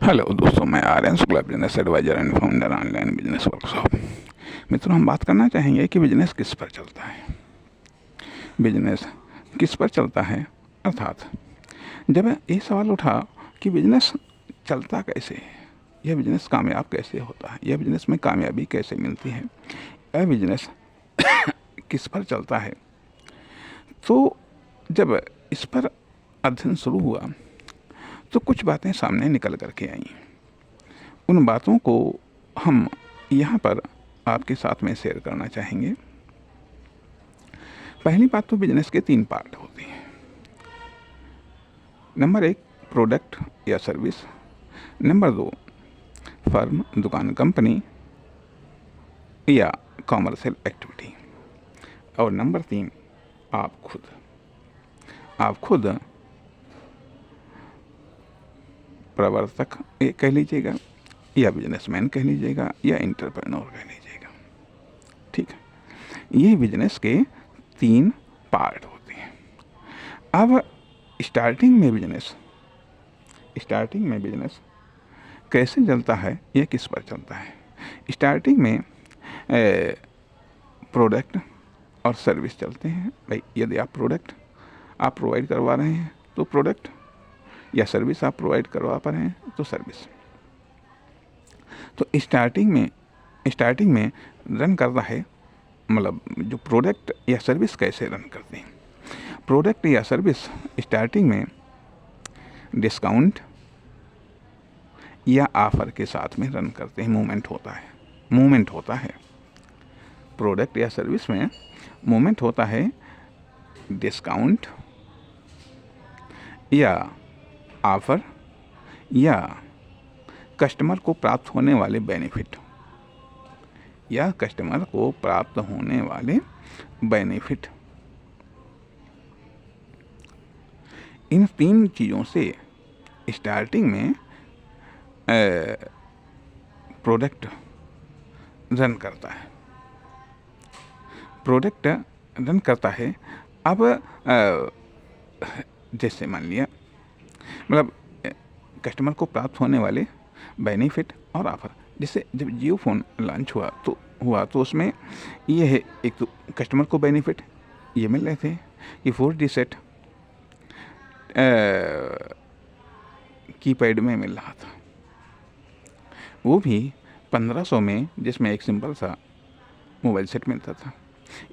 Hello दोस्तों, मैं Aryan Shukla, business advisor and founder online business workshop. मित्रों, हम बात करना चाहेंगे कि बिजनेस किस पर चलता है। बिजनेस किस पर चलता है, अर्थात जब ये सवाल उठा कि बिजनेस चलता कैसे है, यह बिजनेस कामयाब कैसे होता है, यह बिजनेस में कामयाबी कैसे मिलती है, यह बिजनेस किस पर चलता है, तो जब इस पर अध्ययन शुरू हुआ तो कुछ बातें सामने निकल करके आईं। उन बातों को हम यहाँ पर आपके साथ में शेयर करना चाहेंगे। पहली बात तो बिजनेस के 3 पार्ट होते हैं। नंबर 1 प्रोडक्ट या सर्विस, नंबर 2 फर्म, दुकान, कंपनी या कॉमर्शियल एक्टिविटी, और नंबर 3 आप खुद। आप खुद प्रवर्तक कह लीजिएगा, या बिजनेसमैन कह लीजिएगा, या एंटरप्रेन्योर कह लीजिएगा। ठीक है, ये बिजनेस के 3 पार्ट होते हैं। अब स्टार्टिंग में बिजनेस कैसे चलता है, यह किस पर चलता है। स्टार्टिंग में प्रोडक्ट और सर्विस चलते हैं। भाई, यदि आप प्रोडक्ट आप प्रोवाइड करवा रहे हैं तो प्रोडक्ट, या सर्विस आप प्रोवाइड करवा पा रहे हैं तो सर्विस। तो स्टार्टिंग में रन करता है, मतलब जो प्रोडक्ट या सर्विस कैसे रन करते हैं। प्रोडक्ट या सर्विस स्टार्टिंग में डिस्काउंट या ऑफर के साथ में रन करते हैं। मूवमेंट होता है प्रोडक्ट या सर्विस में, मूवमेंट होता है डिस्काउंट या ऑफर या कस्टमर को प्राप्त होने वाले बेनिफिट, इन 3 चीज़ों से स्टार्टिंग में प्रोडक्ट रन करता है। अब जैसे मान लिया, मतलब कस्टमर को प्राप्त होने वाले बेनिफिट और ऑफर। जैसे जब जियो फ़ोन लॉन्च हुआ तो उसमें ये है, एक तो कस्टमर को बेनिफिट ये मिल रहे थे कि 4G सेट कीपैड में मिल रहा था, वो भी 1500 में, जिसमें एक सिंपल सा मोबाइल सेट मिलता था।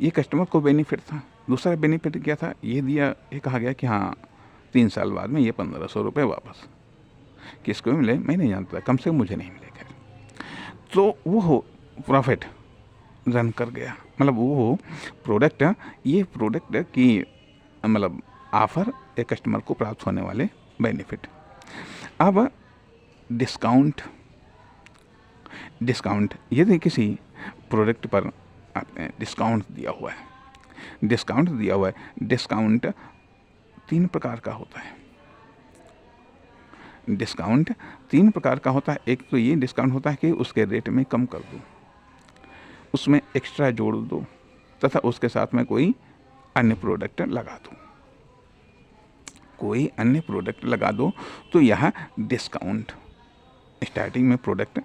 ये कस्टमर को बेनिफिट था। दूसरा बेनिफिट क्या था, ये कहा गया कि हाँ 3 साल बाद में ये 1500 रुपये वापस किसको मिले मैं नहीं जानता, कम से कम मुझे नहीं मिलेगा। तो वो प्रॉफिट रन कर गया, मतलब वो प्रोडक्ट की मतलब ऑफर या कस्टमर को प्राप्त होने वाले बेनिफिट। अब डिस्काउंट यदि किसी प्रोडक्ट पर आपने डिस्काउंट दिया हुआ है, डिस्काउंट 3 प्रकार का होता है। एक तो ये डिस्काउंट होता है कि उसके रेट में कम कर दो, उसमें एक्स्ट्रा जोड़ दो, तथा उसके साथ में कोई अन्य प्रोडक्ट लगा दो। तो यह डिस्काउंट, स्टार्टिंग में प्रोडक्ट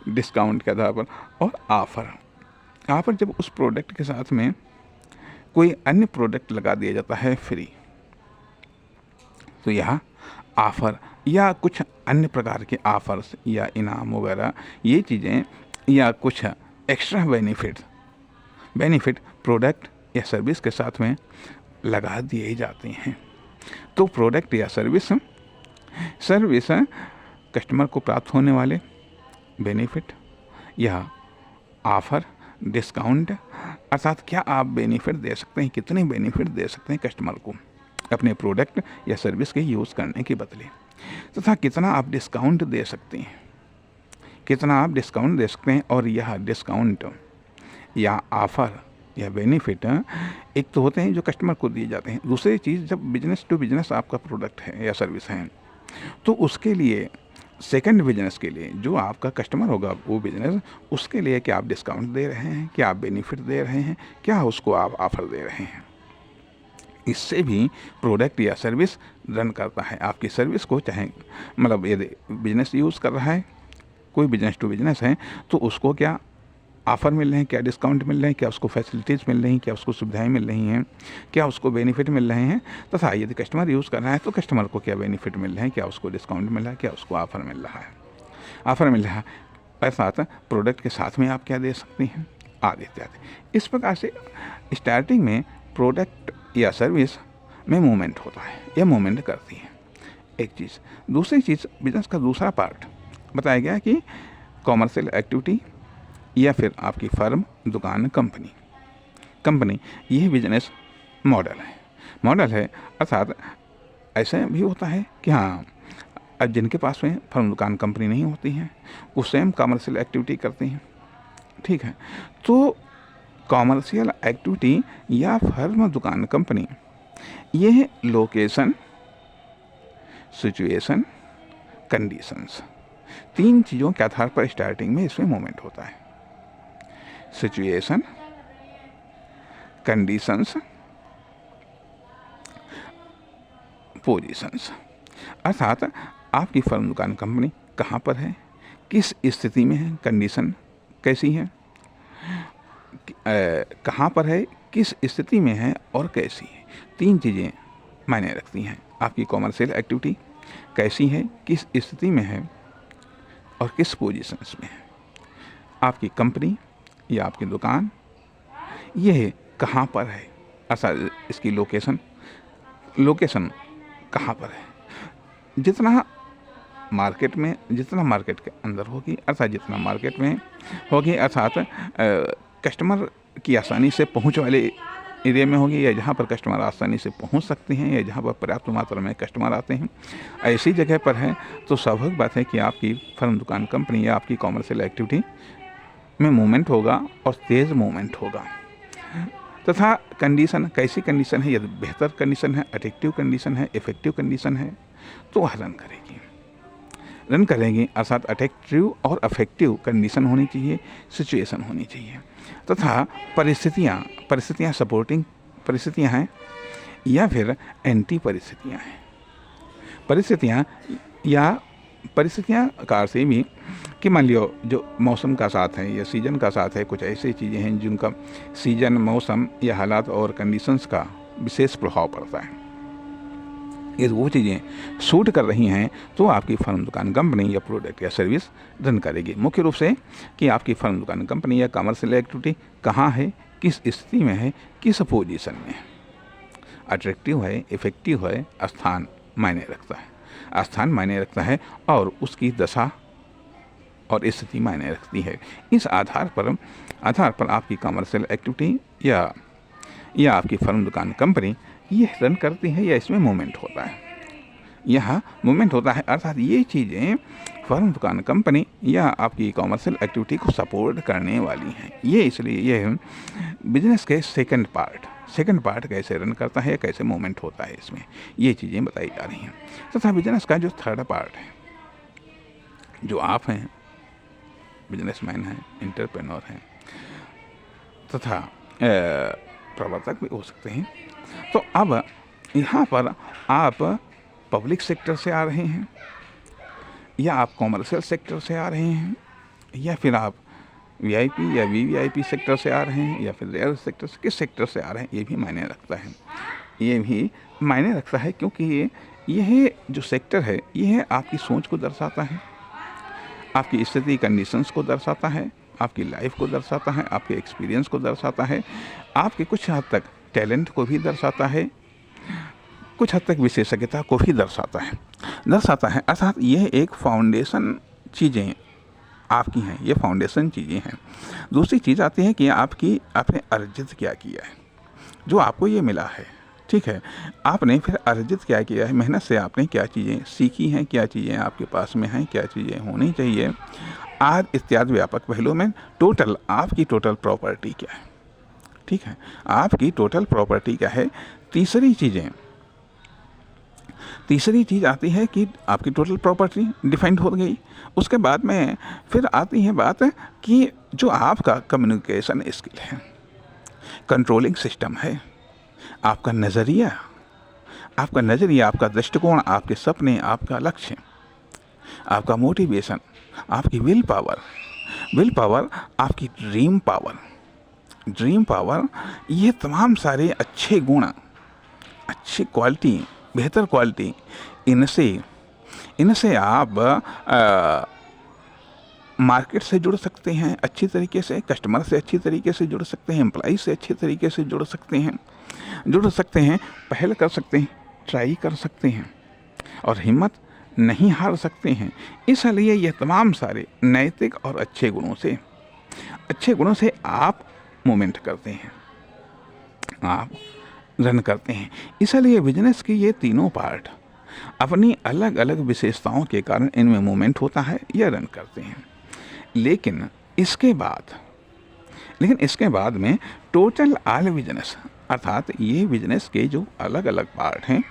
डिस्काउंट के आधार पर। और ऑफर जब उस प्रोडक्ट के साथ में कोई अन्य प्रोडक्ट लगा दिया जाता है फ्री, तो यह ऑफर या कुछ अन्य प्रकार के ऑफर्स या इनाम वगैरह, ये चीज़ें या कुछ एक्स्ट्रा बेनिफिट प्रोडक्ट या सर्विस के साथ में लगा दिए जाते हैं। तो प्रोडक्ट या सर्विस कस्टमर को प्राप्त होने वाले बेनिफिट या ऑफर, डिस्काउंट, अर्थात क्या आप बेनिफिट दे सकते हैं, कितने बेनिफिट दे सकते हैं कस्टमर को अपने प्रोडक्ट या सर्विस के यूज़ करने के बदले, तथा कितना आप डिस्काउंट दे सकते हैं। और यह डिस्काउंट या ऑफर या बेनिफिट एक तो होते हैं जो कस्टमर को दिए जाते हैं। दूसरी चीज़, जब बिजनेस टू बिजनेस आपका प्रोडक्ट है या सर्विस है, तो उसके लिए सेकंड बिजनेस के लिए जो आपका कस्टमर होगा, वो बिजनेस, उसके लिए क्या आप डिस्काउंट दे रहे हैं, क्या आप बेनिफिट दे रहे हैं, क्या उसको आप ऑफर दे रहे हैं, इससे भी प्रोडक्ट या सर्विस रन करता है। आपकी सर्विस को चाहे मतलब यदि बिजनेस यूज़ कर रहा है, कोई बिजनेस टू बिजनेस है, तो उसको क्या ऑफ़र मिल रहे हैं, क्या डिस्काउंट मिल रहे हैं, क्या उसको फैसिलिटीज़ मिल रही हैं, क्या उसको सुविधाएं मिल रही हैं, क्या उसको बेनिफिट मिल रहे हैं, तथा यदि कस्टमर यूज़ कर रहा है तो कस्टमर को क्या बेनिफिट मिल रहे हैं, क्या उसको डिस्काउंट मिल रहा है, क्या उसको ऑफ़र मिल रहा है। ऑफ़र मिल रहा है पैसा प्रोडक्ट के साथ में आप क्या दे सकती हैं, आदि इत्यादि। इस प्रकार से स्टार्टिंग में प्रोडक्ट या सर्विस में मूवमेंट होता है या मूवमेंट करती है, एक चीज़। दूसरी चीज़, बिजनेस का दूसरा पार्ट बताया गया कि कॉमर्शियल एक्टिविटी या फिर आपकी फर्म, दुकान, कंपनी ये बिजनेस मॉडल है। अर्थात ऐसे भी होता है कि हाँ, अब जिनके पास में फर्म, दुकान, कंपनी नहीं होती हैं, वो सेम कॉमर्शियल एक्टिविटी करती हैं, ठीक है। तो कॉमर्शियल एक्टिविटी या फर्म, दुकान, कंपनी, ये लोकेशन, सिचुएशन, कंडीशंस, 3 चीज़ों के आधार पर स्टार्टिंग में इसमें मूवमेंट होता है। Situation, conditions, positions. अर्थात आपकी फर्म, दुकान, कंपनी कहाँ पर है, किस स्थिति में है, कंडीशन कैसी है, कहाँ पर है, किस स्थिति में है और कैसी है। 3 चीज़ें मायने रखती हैं। आपकी कॉमर्शियल एक्टिविटी कैसी है, किस स्थिति में है और किस पोजीशंस में है। आपकी कंपनी या आपकी दुकान यह कहाँ पर है, अर्थात इसकी लोकेशन कहाँ पर है। जितना मार्केट के अंदर होगी, अर्थात जितना मार्केट में होगी, अर्थात कस्टमर की आसानी से पहुंच वाले एरिया में होगी, या जहां पर कस्टमर आसानी से पहुंच सकते हैं, या जहां पर पर्याप्त मात्रा में कस्टमर आते हैं, ऐसी जगह पर है, तो स्वाभाविक बात है कि आपकी फर्म, दुकान, कंपनी या आपकी कॉमर्शियल एक्टिविटी में मूवमेंट होगा और तेज़ मूवमेंट होगा। तथा कंडीशन, कैसी कंडीशन है, यदि बेहतर कंडीशन है, अट्रैक्टिव कंडीशन है, इफेक्टिव कंडीशन है, तो वह रन करेगी। अर्थात अट्रैक्टिव और अफेक्टिव कंडीशन होनी चाहिए, सिचुएशन होनी चाहिए। तथा परिस्थितियाँ सपोर्टिंग परिस्थितियाँ हैं या फिर एंटी परिस्थितियाँ हैं। परिस्थितियाँ कार से भी कि मान लियो जो मौसम का साथ है या सीजन का साथ है, कुछ ऐसी चीज़ें हैं जिनका सीजन, मौसम या हालात और कंडीशंस का विशेष प्रभाव पड़ता है। यदि वो चीज़ें सूट कर रही हैं तो आपकी फर्म, दुकान, कंपनी या प्रोडक्ट या सर्विस रन करेगी। मुख्य रूप से कि आपकी फर्म, दुकान, कंपनी या कमर्शियल एक्टिविटी कहाँ है, किस स्थिति में है, किस पोजीशन में है, अट्रैक्टिव है, इफेक्टिव है, स्थान मायने रखता है और उसकी दशा और स्थिति मायने रखती है। इस आधार पर आपकी कमर्शियल एक्टिविटी या आपकी फर्म, दुकान, कंपनी ये रन करती है या इसमें मूवमेंट होता है। अर्थात ये चीज़ें फर्म, दुकान, कंपनी या आपकी कॉमर्शियल एक्टिविटी को सपोर्ट करने वाली हैं। ये इसलिए ये बिजनेस के सेकंड पार्ट कैसे रन करता है, कैसे मूवमेंट होता है, इसमें ये चीज़ें बताई जा रही हैं। तथा बिजनेस का जो थर्ड पार्ट है, जो आप हैं, बिजनेसमैन हैं, एंटरप्रेन्योर हैं तथा प्रवर्तक भी हो सकते हैं। तो अब यहाँ पर आप पब्लिक सेक्टर से आ रहे हैं या आप कॉमर्शियल सेक्टर से आ रहे हैं या फिर आप वीआईपी या वीवीआईपी सेक्टर से आ रहे हैं या फिर रेयर सेक्टर से, किस सेक्टर से आ रहे हैं, ये भी मायने रखता है। क्योंकि यह जो सेक्टर है यह आपकी सोच को दर्शाता है, आपकी स्थिति, कंडीशंस को दर्शाता है, आपकी लाइफ को दर्शाता है, आपके एक्सपीरियंस को दर्शाता है, आपके कुछ हद तक टैलेंट को भी दर्शाता है, कुछ हद तक विशेषज्ञता को भी दर्शाता है। अर्थात यह एक फाउंडेशन चीज़ें आपकी हैं, ये फाउंडेशन चीज़ें हैं। दूसरी चीज़ आती है कि आपने अर्जित क्या किया है, जो आपको ये मिला है, ठीक है। आपने फिर अर्जित क्या किया है, मेहनत से आपने क्या चीज़ें सीखी हैं, क्या चीज़ें आपके पास में हैं, क्या चीज़ें होनी चाहिए, आज इत्यादि व्यापक पहलुओं में आपकी टोटल प्रॉपर्टी क्या है, ठीक है। आपकी टोटल प्रॉपर्टी क्या है। तीसरी चीज़ आती है कि आपकी टोटल प्रॉपर्टी डिफाइंड हो गई। उसके बाद में फिर आती है बात कि जो आपका कम्युनिकेशन स्किल है, कंट्रोलिंग सिस्टम है, आपका नज़रिया, आपका दृष्टिकोण, आपके सपने, आपका लक्ष्य, आपका मोटिवेशन, आपकी विल पावर, आपकी ड्रीम पावर, ये तमाम सारे अच्छे गुण, अच्छी क्वालिटी, बेहतर क्वालिटी, इनसे आप मार्केट से जुड़ सकते हैं अच्छी तरीके से, कस्टमर से अच्छी तरीके से जुड़ सकते हैं, एम्प्लॉई से अच्छी तरीके से जुड़ सकते हैं, पहल कर सकते हैं, ट्राई कर सकते हैं और हिम्मत नहीं हार सकते हैं। इसलिए यह तमाम सारे नैतिक और अच्छे गुणों से आप मूवमेंट करते हैं, आप रन करते हैं। इसलिए बिजनेस की ये तीनों पार्ट अपनी अलग अलग विशेषताओं के कारण इनमें मूवमेंट होता है या रन करते हैं। लेकिन इसके बाद में टोटल ऑल बिजनेस, अर्थात ये बिजनेस के जो अलग अलग पार्ट हैं,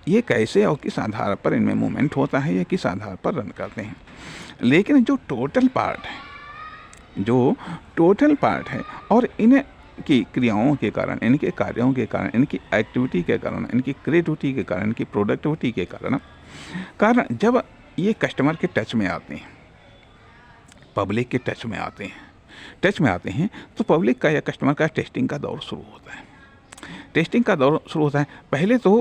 ये कैसे और किस आधार पर इनमें मूवमेंट होता है या किस आधार पर रन करते हैं। लेकिन जो टोटल पार्ट है और इनकी क्रियाओं के कारण, इनके कार्यों के कारण, इनकी एक्टिविटी के कारण, इनकी क्रिएटिविटी के कारण, इनकी प्रोडक्टिविटी के कारण जब ये कस्टमर के टच में आते हैं, पब्लिक के टच में आते हैं तो पब्लिक का या कस्टमर का टेस्टिंग का दौर शुरू होता है। पहले तो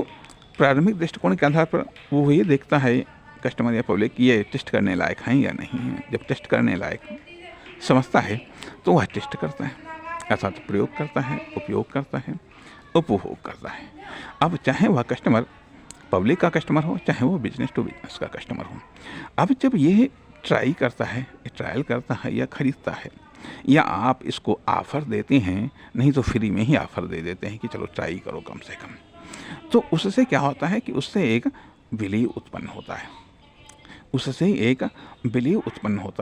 प्रारंभिक दृष्टिकोण के आधार पर वो ये देखता है कस्टमर या पब्लिक ये टेस्ट करने लायक हैं या नहीं हैं। जब टेस्ट करने लायक समझता है तो वह टेस्ट करता है, अर्थात प्रयोग करता है, उपयोग करता है, उपभोग करता है। अब चाहे वह कस्टमर पब्लिक का कस्टमर हो, चाहे वो बिजनेस टू बिजनेस का कस्टमर हो, अब जब ये ट्रायल करता है या ख़रीदता है, या आप इसको ऑफ़र देते हैं, नहीं तो फ्री में ही ऑफ़र दे देते हैं कि चलो ट्राई करो कम से कम, तो उससे क्या होता है कि उससे एक बिलीव उत्पन्न होता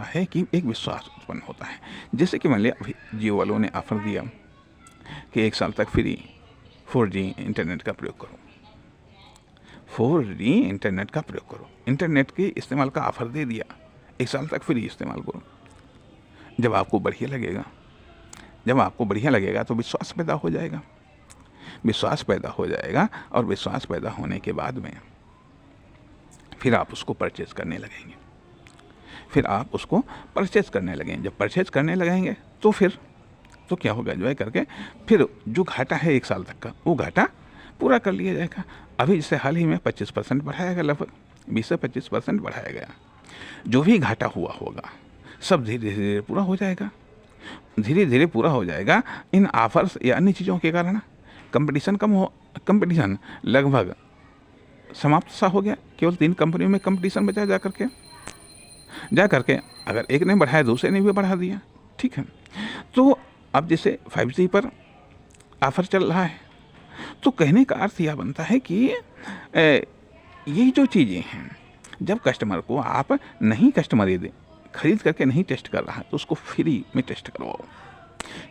है, कि एक विश्वास उत्पन्न होता है। जैसे कि मान लिया अभी जियो वालों ने ऑफ़र दिया कि 1 साल तक फ्री 4G इंटरनेट का प्रयोग करो, 4G इंटरनेट का प्रयोग करो, इंटरनेट के इस्तेमाल का ऑफ़र दे दिया, 1 साल तक फ्री इस्तेमाल करो। जब आपको बढ़िया लगेगा तो विश्वास पैदा हो जाएगा, और विश्वास पैदा होने के बाद में फिर आप उसको परचेज़ करने लगेंगे। जब परचेज़ करने लगेंगे तो फिर तो क्या होगा, एंजॉय करके फिर जो घाटा है 1 साल तक का, वो घाटा पूरा कर लिया जाएगा। अभी जैसे हाल ही में 25% बढ़ाया गया, लगभग 20 से 25% बढ़ाया गया। जो भी घाटा हुआ होगा सब धीरे धीरे पूरा हो जाएगा। इन ऑफर्स या अन्य चीज़ों के कारण कंपटीशन लगभग समाप्त सा हो गया। केवल 3 कंपनियों में कंपटीशन बचा जा करके अगर एक ने बढ़ाया दूसरे ने भी बढ़ा दिया, ठीक है। तो अब जैसे 5G पर ऑफ़र चल रहा है, तो कहने का अर्थ यह बनता है कि ये जो चीज़ें हैं, जब कस्टमर को आप नहीं कस्टमर यदि खरीद करके नहीं टेस्ट कर रहा है तो उसको फ्री में टेस्ट करवाओ।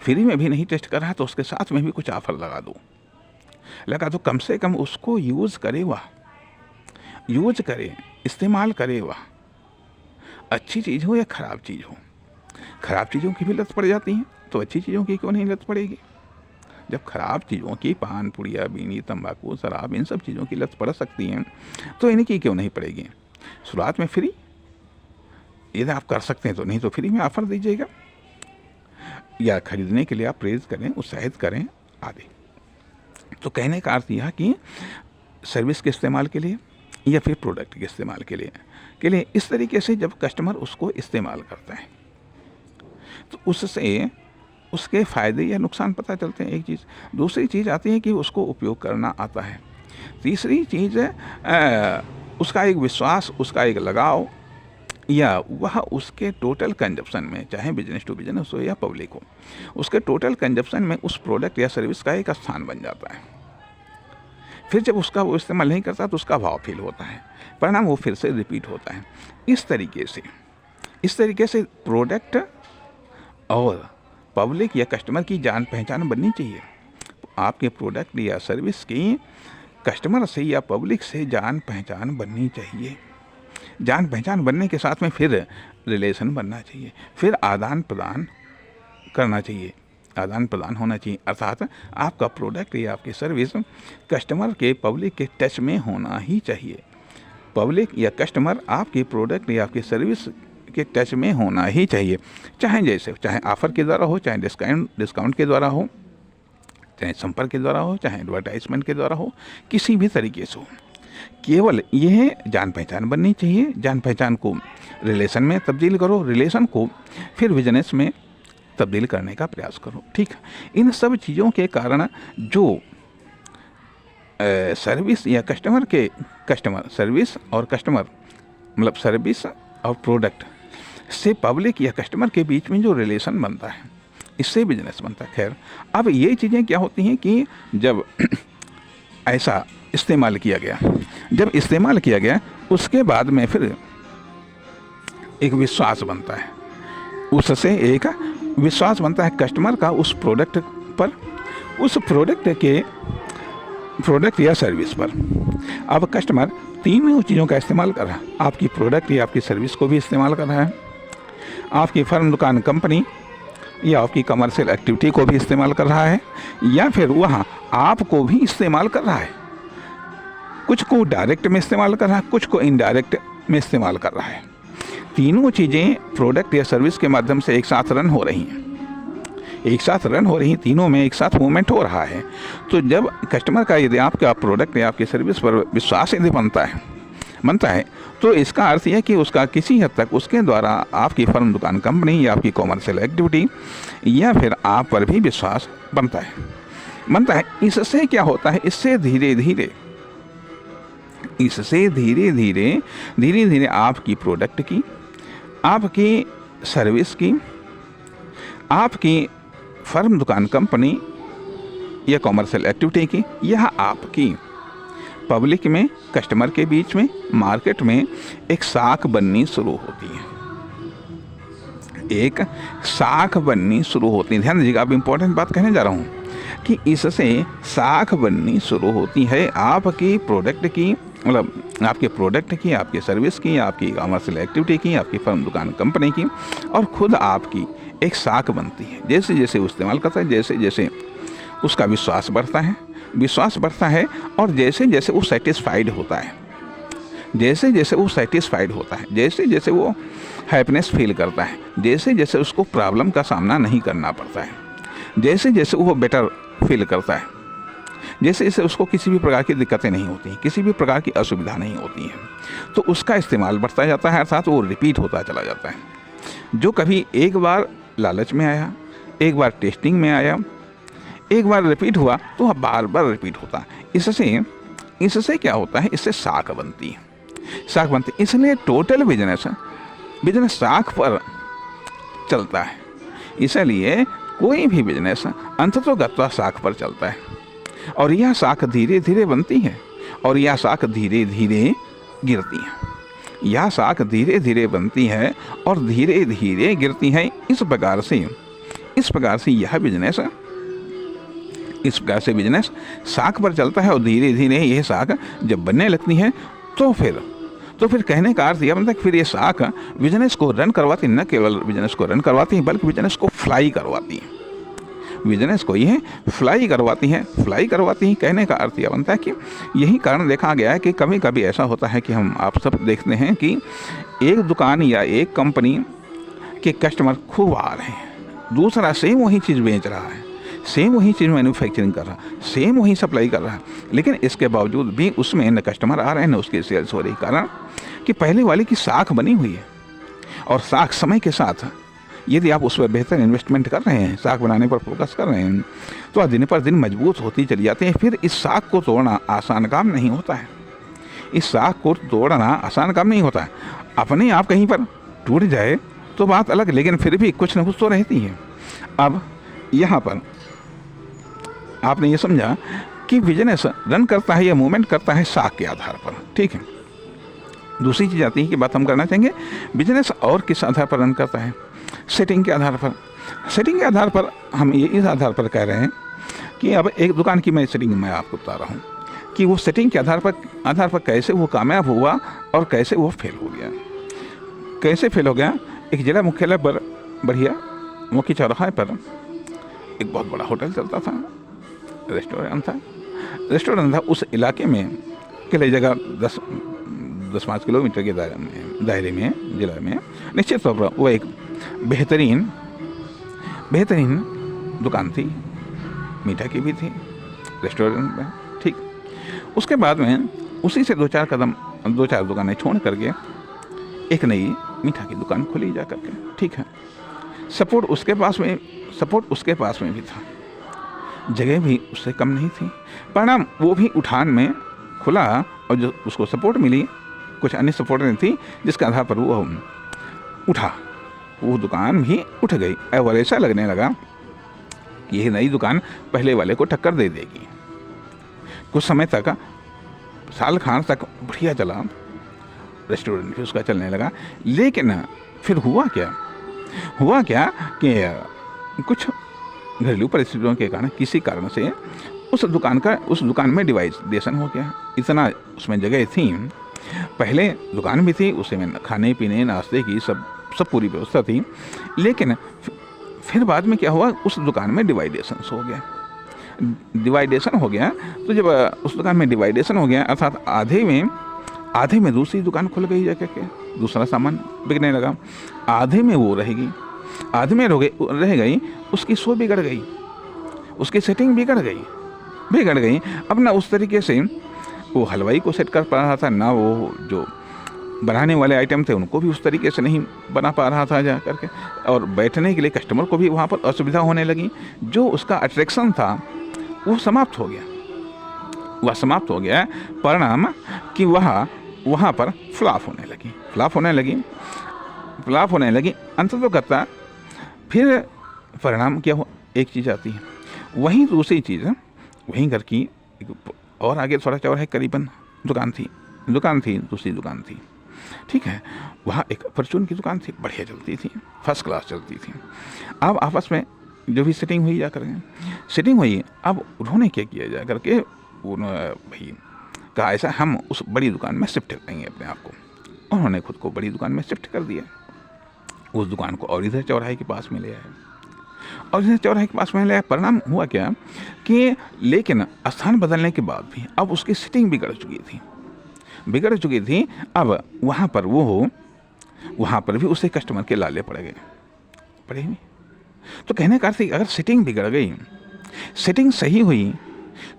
फ्री में भी नहीं टेस्ट कर रहा है तो उसके साथ में भी कुछ ऑफ़र लगा दो, कम से कम उसको यूज़ करे, इस्तेमाल करे। वह अच्छी चीज़ हो या ख़राब चीज़ हो, ख़राब चीज़ों की भी लत पड़ जाती हैं, तो अच्छी चीज़ों की क्यों नहीं लत पड़ेगी। जब ख़राब चीज़ों की, पान पुड़िया, बीड़ी, तंबाकू, शराब, इन सब चीज़ों की लत पड़ सकती हैं, तो इनकी क्यों नहीं पड़ेगी। शुरुआत में फ्री यदि आप कर सकते हैं तो, नहीं तो फ्री में ऑफ़र दीजिएगा, या खरीदने के लिए आप प्रेरित करें, उत्साहित करें आदि। तो कहने का अर्थ यह कि सर्विस के इस्तेमाल के लिए या फिर प्रोडक्ट के इस्तेमाल के लिए इस तरीके से जब कस्टमर उसको इस्तेमाल करता है तो उससे उसके फ़ायदे या नुकसान पता चलते हैं, एक चीज़। दूसरी चीज़ आती है कि उसको उपयोग करना आता है। तीसरी चीज़ उसका एक विश्वास, उसका एक लगाव, या वह उसके टोटल कंजप्शन में, चाहे बिजनेस टू बिजनेस हो या पब्लिक हो, उसके टोटल कंजप्शन में उस प्रोडक्ट या सर्विस का एक स्थान बन जाता है। फिर जब उसका वो इस्तेमाल नहीं करता तो उसका भाव फील होता है, परिणाम वो फिर से रिपीट होता है। इस तरीके से प्रोडक्ट और पब्लिक या कस्टमर की जान पहचान बननी चाहिए। आपके प्रोडक्ट या सर्विस की कस्टमर से या पब्लिक से जान पहचान बननी चाहिए। जान पहचान बनने के साथ में फिर रिलेशन बनना चाहिए, फिर आदान प्रदान करना चाहिए, आदान प्रदान होना चाहिए, अर्थात आपका प्रोडक्ट या आपकी सर्विस कस्टमर के, पब्लिक के टच में होना ही चाहिए। पब्लिक या कस्टमर आपके प्रोडक्ट या आपकी सर्विस के टच में होना ही चाहिए, चाहे ऑफ़र के द्वारा हो, चाहे डिस्काउंट के द्वारा हो, चाहे संपर्क के द्वारा हो, चाहे एडवर्टाइजमेंट के द्वारा हो, किसी भी तरीके से हो। केवल यह जान पहचान बननी चाहिए। जान पहचान को रिलेशन में तब्दील करो, रिलेशन को फिर बिजनेस में तब्दील करने का प्रयास करो। ठीक, इन सब चीज़ों के कारण जो सर्विस या सर्विस और कस्टमर, मतलब सर्विस और प्रोडक्ट से पब्लिक या कस्टमर के बीच में जो रिलेशन बनता है, इससे बिजनेस बनता है। खैर, अब ये चीज़ें क्या होती हैं कि जब ऐसा इस्तेमाल किया गया, उसके बाद में फिर एक विश्वास बनता है, उससे एक विश्वास बनता है कस्टमर का उस प्रोडक्ट पर, उस प्रोडक्ट या सर्विस पर। अब कस्टमर तीनों चीज़ों का इस्तेमाल कर रहा है, आपकी प्रोडक्ट या आपकी सर्विस को भी इस्तेमाल कर रहा है, आपकी फर्म, दुकान, कंपनी या आपकी कमर्शियल एक्टिविटी को भी इस्तेमाल कर रहा है, या फिर वहाँ आपको भी इस्तेमाल कर रहा है। कुछ को डायरेक्ट में इस्तेमाल कर रहा है, कुछ को इनडायरेक्ट में इस्तेमाल कर रहा है। तीनों चीज़ें प्रोडक्ट या सर्विस के माध्यम से एक साथ रन हो रही हैं, तीनों में एक साथ मूवमेंट हो रहा है। तो जब कस्टमर का यदि आपका प्रोडक्ट या आपकी सर्विस पर विश्वास यदि बनता है तो इसका अर्थ यह कि उसका किसी हद तक उसके द्वारा आपकी फर्म, दुकान, कंपनी या आपकी कॉमर्शियल एक्टिविटी या फिर आप पर भी विश्वास बनता है। इससे क्या होता है, इससे धीरे धीरे आपकी प्रोडक्ट की, आपकी सर्विस की, आपकी फर्म, दुकान, कंपनी या कॉमर्शियल एक्टिविटी की, यह आपकी पब्लिक में, कस्टमर के बीच में, मार्केट में एक साख बननी शुरू होती है। ध्यान दीजिएगा, अब इम्पोर्टेंट बात कहने जा रहा हूँ कि इससे साख बननी शुरू होती है आपकी प्रोडक्ट की, मतलब आपके प्रोडक्ट की, आपकी सर्विस की, आपकी कमर्शियल एक्टिविटी की, आपकी फर्म, दुकान, कंपनी की, और खुद आपकी एक साख बनती है। जैसे जैसे वो इस्तेमाल करता है, जैसे जैसे उसका विश्वास बढ़ता है और जैसे जैसे वो सेटिस्फाइड होता है, जैसे जैसे वो हैप्पीनेस फील करता है, जैसे जैसे उसको प्रॉब्लम का सामना नहीं करना पड़ता है, जैसे जैसे वो बेटर फील करता है, जैसे जैसे उसको किसी भी प्रकार की दिक्कतें नहीं होती हैं, किसी भी प्रकार की असुविधा नहीं होती है, तो उसका इस्तेमाल बढ़ता जाता है, अर्थात वो रिपीट होता चला जाता है। जो कभी एक बार लालच में आया, एक बार टेस्टिंग में आया, एक बार रिपीट हुआ, तो बार बार रिपीट होता है। इससे क्या होता है, इससे साख बनती है। इसलिए टोटल बिजनेस साख पर चलता है। इसलिए कोई भी बिजनेस अंततोगत्वा साख पर चलता है, और यह साख धीरे धीरे बनती है और यह साख धीरे धीरे गिरती है। यह साख धीरे धीरे बनती है और धीरे धीरे गिरती है। इस प्रकार से यह बिजनेस साख पर चलता है, और धीरे धीरे यह साख जब बनने लगती है तो फिर कहने का अर्थ यह बनता है कि फिर ये साख बिजनेस को रन करवाती, न केवल बिजनेस को रन करवाती है बल्कि बिजनेस को फ्लाई करवाती है। बिजनेस को यह फ्लाई करवाती है। कहने का अर्थ यह बनता है कि यही कारण देखा गया है कि कभी कभी ऐसा होता है कि आप सब देखते हैं कि एक दुकान या एक कंपनी के कस्टमर खूब आ रहे हैं, दूसरा सेम वही चीज़ बेच रहा है, सेम वही चीज़ मैन्युफैक्चरिंग कर रहा है, सेम वही सप्लाई कर रहा है, लेकिन इसके बावजूद भी उसमें न कस्टमर आ रहे हैं न उसकी सेल्स हो रही। कारण कि पहले वाले की साख बनी हुई है, और साख समय के साथ यदि आप उस पर बेहतर इन्वेस्टमेंट कर रहे हैं, साख बनाने पर फोकस कर रहे हैं, तो आप दिन पर दिन मजबूत होती चली जाती है। फिर इस साख को तोड़ना आसान काम नहीं होता है। अपने आप कहीं पर टूट जाए तो बात अलग, लेकिन फिर भी कुछ न कुछ तो रहती है। अब यहाँ पर आपने ये समझा कि बिजनेस रन करता है या मूवमेंट करता है साख के आधार पर। ठीक है, दूसरी चीज़ आती है कि बात हम करना चाहेंगे, बिजनेस और किस आधार पर रन करता है? सेटिंग के आधार पर। हम ये इस आधार पर कह रहे हैं कि अब एक दुकान की मैं सेटिंग मैं आपको बता रहा हूँ कि वो सेटिंग के आधार पर कैसे वो कामयाब हुआ और कैसे वो फेल हो गया। एक जिला मुख्यालय पर बढ़िया मुख्य चौराहे पर एक बहुत बड़ा होटल चलता था, रेस्टोरेंट था उस इलाके में, किले जगह 10-5 किलोमीटर के दायरे में, जिला में। निश्चित तौर पर वो एक बेहतरीन दुकान थी, मीठा की भी थी रेस्टोरेंट में, ठीक। उसके बाद में उसी से 2-4 दुकानें छोड़ करके एक नई मीठा की दुकान खोली जा करके, ठीक है। सपोर्ट उसके पास में भी था, जगह भी उससे कम नहीं थी। परिणाम वो भी उठान में खुला, और जो उसको सपोर्ट मिली, कुछ अन्य सपोर्ट नहीं थी, जिसके आधार पर वो उठा, वो दुकान भी उठ गई। और ऐसा लगने लगा कि यह नई दुकान पहले वाले को टक्कर दे देगी। कुछ समय तक, साल खान तक बढ़िया चला, रेस्टोरेंट भी उसका चलने लगा। लेकिन फिर हुआ क्या कि कुछ घरेलू परिस्थितियों के कारण, किसी कारण से उस दुकान में डिवाइडेशन हो गया। इतना उसमें जगह थी, पहले दुकान भी थी, उसमें खाने पीने नाश्ते की सब पूरी व्यवस्था थी। लेकिन फिर बाद में क्या हुआ, उस दुकान में डिवाइडेशन हो गया। तो जब उस दुकान में डिवाइडेशन हो गया, अर्थात आधे में दूसरी दुकान खुल गई जाकर के, दूसरा सामान बिकने लगा। आधे में वो रहेगी, आधे में रह गई, उसकी शो बिगड़ गई, उसकी सेटिंग बिगड़ गई। अब ना उस तरीके से वो हलवाई को सेट कर पा रहा था, ना वो जो बनाने वाले आइटम थे उनको भी उस तरीके से नहीं बना पा रहा था जा करके, और बैठने के लिए कस्टमर को भी वहाँ पर असुविधा होने लगी। जो उसका अट्रैक्शन था वो समाप्त हो गया। परिणाम कि वहाँ पर फ्लॉप होने लगी। अंततः फिर परिणाम क्या हुआ, एक चीज़ आती है, वहीं दूसरी चीज़, वहीं घर की और आगे थोड़ा चौराहे करीबन दुकान थी, दूसरी दुकान थी, ठीक है। वहाँ एक परचून की दुकान थी, बढ़िया चलती थी, फर्स्ट क्लास चलती थी। अब आपस में जो भी सेटिंग हुई अब उन्होंने क्या किया जा करके, भाई कहा ऐसा, हम उस बड़ी दुकान में शिफ्ट करेंगे अपने आप को। उन्होंने खुद को बड़ी दुकान में शिफ्ट कर दिया, उस दुकान को और इधर चौराहे के पास में ले आया। परिणाम हुआ क्या कि, लेकिन स्थान बदलने के बाद भी अब उसकी सेटिंग बिगड़ चुकी थी। अब वहाँ पर भी उसे कस्टमर के लाले पड़े। तो कहने का अर्थ है, अगर सेटिंग बिगड़ गई, सेटिंग सही हुई,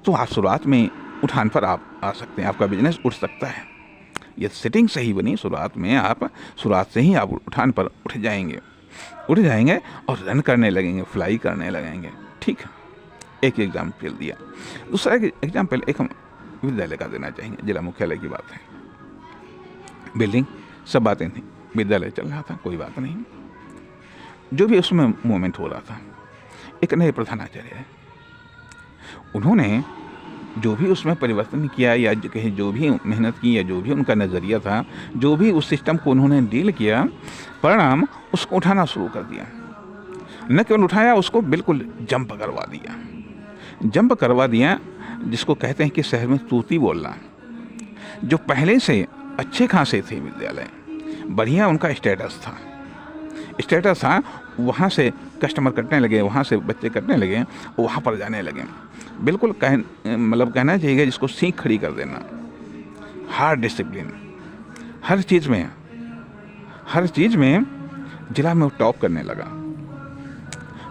तो आप शुरुआत में उठान पर आप आ सकते हैं, आपका बिजनेस उठ सकता है। ये सेटिंग सही बनी, शुरुआत से ही आप उठान पर उठ जाएंगे और रन करने लगेंगे, फ्लाई करने लगेंगे, ठीक है। एक एग्जाम्पल दिया। दूसरा एग्जाम्पल एक हम विद्यालय का देना चाहेंगे। जिला मुख्यालय की बात है, बिल्डिंग सब बातें थी, विद्यालय चल रहा था, कोई बात नहीं। जो भी उसमें मूवमेंट हो रहा था, एक नए प्रधानाचार्य है, उन्होंने जो भी उसमें परिवर्तन किया, या कहीं जो भी मेहनत की, या जो भी उनका नज़रिया था, जो भी उस सिस्टम को उन्होंने डील किया, परिणाम उसको उठाना शुरू कर दिया। न केवल उठाया, उसको बिल्कुल जंप करवा दिया, जिसको कहते हैं कि शहर में तूती बोलना। जो पहले से अच्छे खासे थे विद्यालय, बढ़िया उनका स्टेटस था, वहाँ से कस्टमर कटने लगे, वहाँ से बच्चे कटने लगे, वहाँ पर जाने लगे। बिल्कुल कहना चाहिए जिसको सीख खड़ी कर देना, हार्ड डिसिप्लिन, हर चीज़ में जिला में टॉप करने लगा,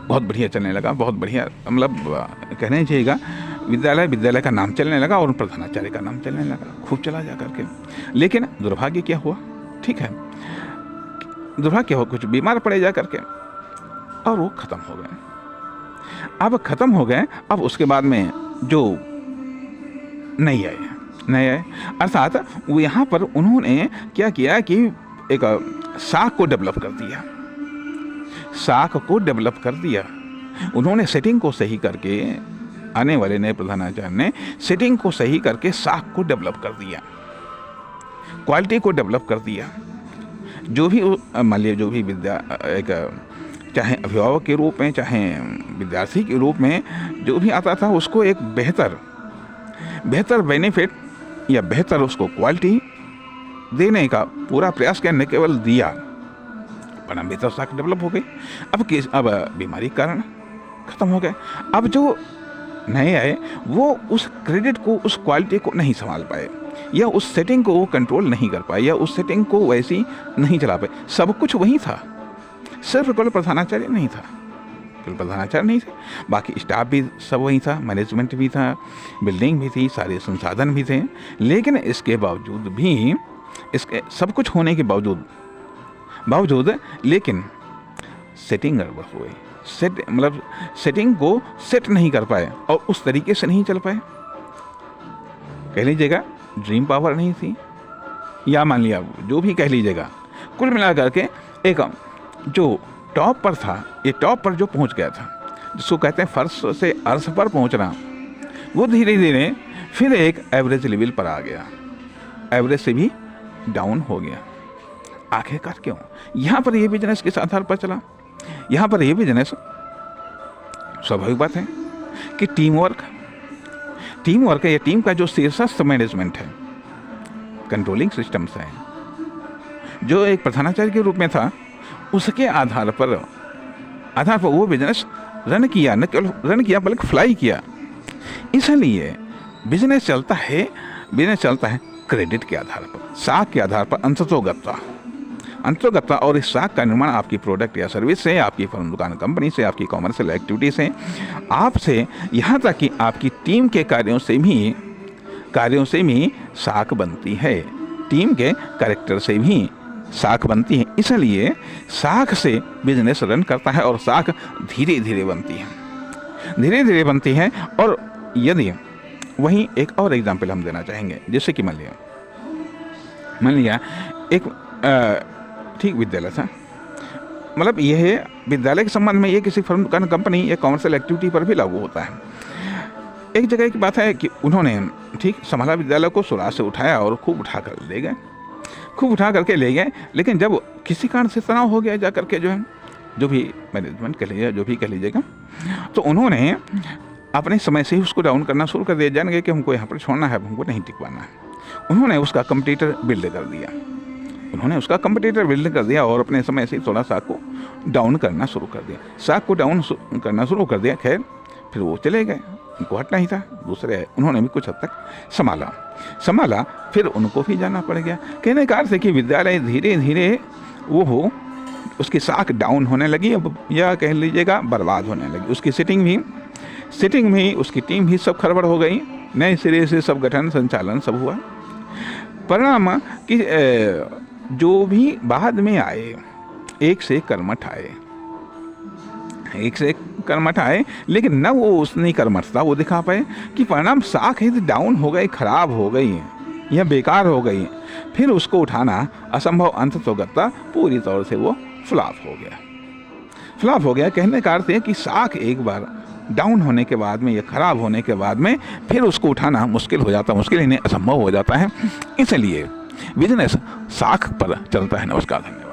बहुत बढ़िया चलने लगा, बहुत बढ़िया, कहना चाहिएगा विद्यालय का नाम चलने लगा, और प्रधानाचार्य का नाम चलने लगा, खूब चला जा करके। लेकिन दुर्भाग्य क्या हुआ, ठीक है, कुछ बीमार पड़े जा करके, और वो खत्म हो गए। अब उसके बाद में जो नहीं आए, अर्थात वो यहाँ पर उन्होंने क्या किया कि एक शाख को डेवलप कर दिया। उन्होंने सेटिंग को सही करके, आने वाले नए प्रधानाचार्य ने सेटिंग को सही करके शाख को डेवलप कर दिया, क्वालिटी को डेवलप कर दिया। जो भी मान लीजिए, जो भी चाहे अभिभावक के रूप में, चाहे विद्यार्थी के रूप में जो भी आता था, उसको एक बेहतर बेनिफिट या बेहतर उसको क्वालिटी देने का पूरा प्रयास किया, न केवल दिया, पर बेहतर शाख डेवलप हो गई। अब बीमारी के कारण ख़त्म हो गए। अब जो नए आए वो उस क्रेडिट को, उस क्वालिटी को नहीं संभाल पाए, या उस सेटिंग को वो कंट्रोल नहीं कर पाए, या उस सेटिंग को वैसी नहीं चला पाए। सब कुछ वही था, सिर्फ केवल प्रधानाचार्य नहीं था, केवल प्रधानाचार्य नहीं थे, बाकी स्टाफ भी सब वही था, मैनेजमेंट भी था, बिल्डिंग भी थी, सारे संसाधन भी थे। लेकिन इसके बावजूद भी, इसके सब कुछ होने के बावजूद लेकिन सेटिंग गड़बड़ हो गई। मतलब सेटिंग को सेट नहीं कर पाए और उस तरीके से नहीं चल पाए। कह लीजिएगा ड्रीम पावर नहीं थी, या मान लिया जो भी कह लीजिएगा, कुल मिलाकर के एक जो टॉप पर था, ये टॉप पर जो पहुंच गया था, जिसको कहते हैं फर्श से अर्श पर पहुंचना, वो धीरे धीरे फिर एक एवरेज लेवल पर आ गया, एवरेज से भी डाउन हो गया। आखिरकार क्यों? यहाँ पर ये बिजनेस किस आधार पर चला? यहाँ पर ये बिजनेस, स्वाभाविक बात है कि टीम वर्क है, या टीम का जो शीर्षस्थ मैनेजमेंट है, कंट्रोलिंग सिस्टम्स है, जो एक प्रधानाचार्य के रूप में था, उसके आधार पर वो बिजनेस रन किया, न केवल रन किया बल्कि फ्लाई किया। इसलिए बिजनेस चलता है क्रेडिट के आधार पर, साख के आधार पर, अंतर्गतता। और इस साख का निर्माण आपकी प्रोडक्ट या सर्विस से, आपकी फर्म, दुकान, कंपनी से, आपकी कॉमर्शियल एक्टिविटी से, आपसे, यहाँ तक कि आपकी टीम के कार्यों से भी साख बनती है, टीम के कैरेक्टर से भी साख बनती है। इसलिए साख से बिजनेस रन करता है और साख धीरे धीरे बनती है। और यदि वहीं एक और एग्जाम्पल हम देना चाहेंगे, जैसे कि मान लिया एक ठीक विद्यालय था, मतलब यह विद्यालय के संबंध में ये किसी फर्म, दुकान, कंपनी या कॉमर्शियल एक्टिविटी पर भी लागू होता है। एक जगह की बात है कि उन्होंने ठीक संभाला विद्यालय को, सुराग से उठाया और खूब उठा करके ले गए। लेकिन जब किसी कारण से तनाव हो गया, जा करके जो भी मैनेजमेंट कह लीजिएगा, तो उन्होंने अपने समय से ही उसको डाउन करना शुरू कर दिया, जान गए कि हमको यहाँ पर छोड़ना है, हमको नहीं टिकवाना है। उन्होंने उसका कंपटीटर बिल्ड कर दिया और अपने समय से थोड़ा साख को डाउन करना शुरू कर दिया। खैर फिर वो चले गए, उनको हटना ही था, दूसरे आए, उन्होंने भी कुछ हद तक संभाला, फिर उनको भी जाना पड़ गया। कहने का अर्थ है कि विद्यालय धीरे धीरे उसकी साख डाउन होने लगी, या कह लीजिएगा बर्बाद होने लगी। उसकी सेटिंग भी, उसकी टीम भी सब खड़बड़ हो गई, नए सिरे से सब गठन, संचालन सब हुआ। परिणाम कि जो भी बाद में आए, एक से कर्मठ आए, लेकिन न वो उसने कर्मठता वो दिखा पाए कि परिणाम साख ही डाउन हो गई, खराब हो गई या बेकार हो गई, फिर उसको उठाना असंभव, अंततोगत्ता पूरी तौर से वो फ्लॉप हो गया। कहने का अर्थ है कि साख एक बार डाउन होने के बाद में या खराब होने के बाद में फिर उसको उठाना मुश्किल ही नहीं, असंभव हो जाता है। इसलिए बिजनेस साख पर चलता है। नमस्कार, धन्यवाद।